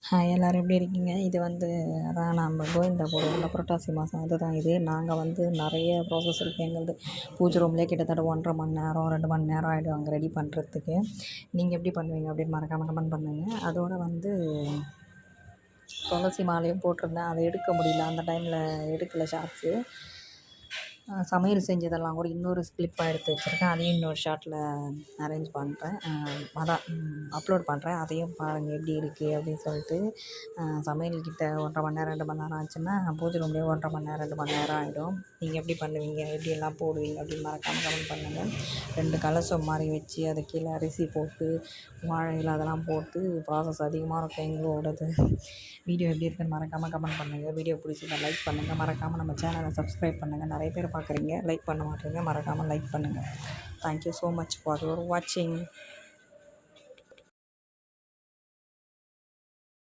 Hi எல்லோரும் எப்படி இருக்கீங்க? இது வந்து அதான் நம்ம கோவிந்தா போடுவோம்ல புரட்டாசி மாதம் அதுதான் இது. நாங்கள் வந்து நிறைய ப்ராசஸ் இருக்குது எங்களுது. பூஜை ரூம்லேயே கிட்டத்தட்ட 1.5 மணி நேரம் 2 மணி நேரம் ஆகிடும் அங்கே ரெடி பண்ணுறதுக்கு. நீங்கள் எப்படி பண்ணுவீங்க அப்படின்னு மறக்காமல் கமெண்ட் பண்ணுங்கள். அதோடு வந்து துளசி மாலையும் போட்டிருந்தேன், அதை எடுக்க முடியல, அந்த டைமில் எடுக்கலை ஷார்ட்ஸு. சமையல் செஞ்சதெல்லாம் கூட இன்னொரு கிளிப்பாக எடுத்து வச்சுருக்கேன், அதையும் இன்னொரு ஷார்ட்டில் அரேஞ்ச் பண்ணுறேன், அதான் அப்லோட் பண்ணுறேன். அதையும் பாருங்கள் எப்படி இருக்குது அப்படின்னு சொல்லிட்டு. சமையல் கிட்ட 1.5 மணி நேரம் 2 மணி நேரம் ஆச்சுன்னா பூஜை ரூம்லேயே 1.5 மணி நேரம் 2 மணி நேரம் ஆகிடும். நீங்கள் எப்படி பண்ணுவீங்க, எப்படியெல்லாம் போடுவீங்க அப்படின்னு மறக்காமல் கமெண்ட் பண்ணுங்கள். 2 கலசம் மாதிரி வச்சு அது கீழே அரிசி போட்டு வாழை இலை அதெல்லாம் போட்டு ப்ராசஸ் அதிகமாக இருக்கும் எங்களோடது. வீடியோ எப்படி இருக்குன்னு மறக்காமல் கமெண்ட் பண்ணுங்கள். வீடியோ பிடிச்சிருந்தா லைக் பண்ணுங்கள். மறக்காமல் நம்ம சேனலை சப்ஸ்கிரைப் பண்ணுங்கள். நிறைய பேர் பார்க்குறீங்க, லைக் பண்ண மாட்டேறீங்க. மறக்காமல் லைக் பண்ணுங்கள். Thank you so much for your வாட்சிங்.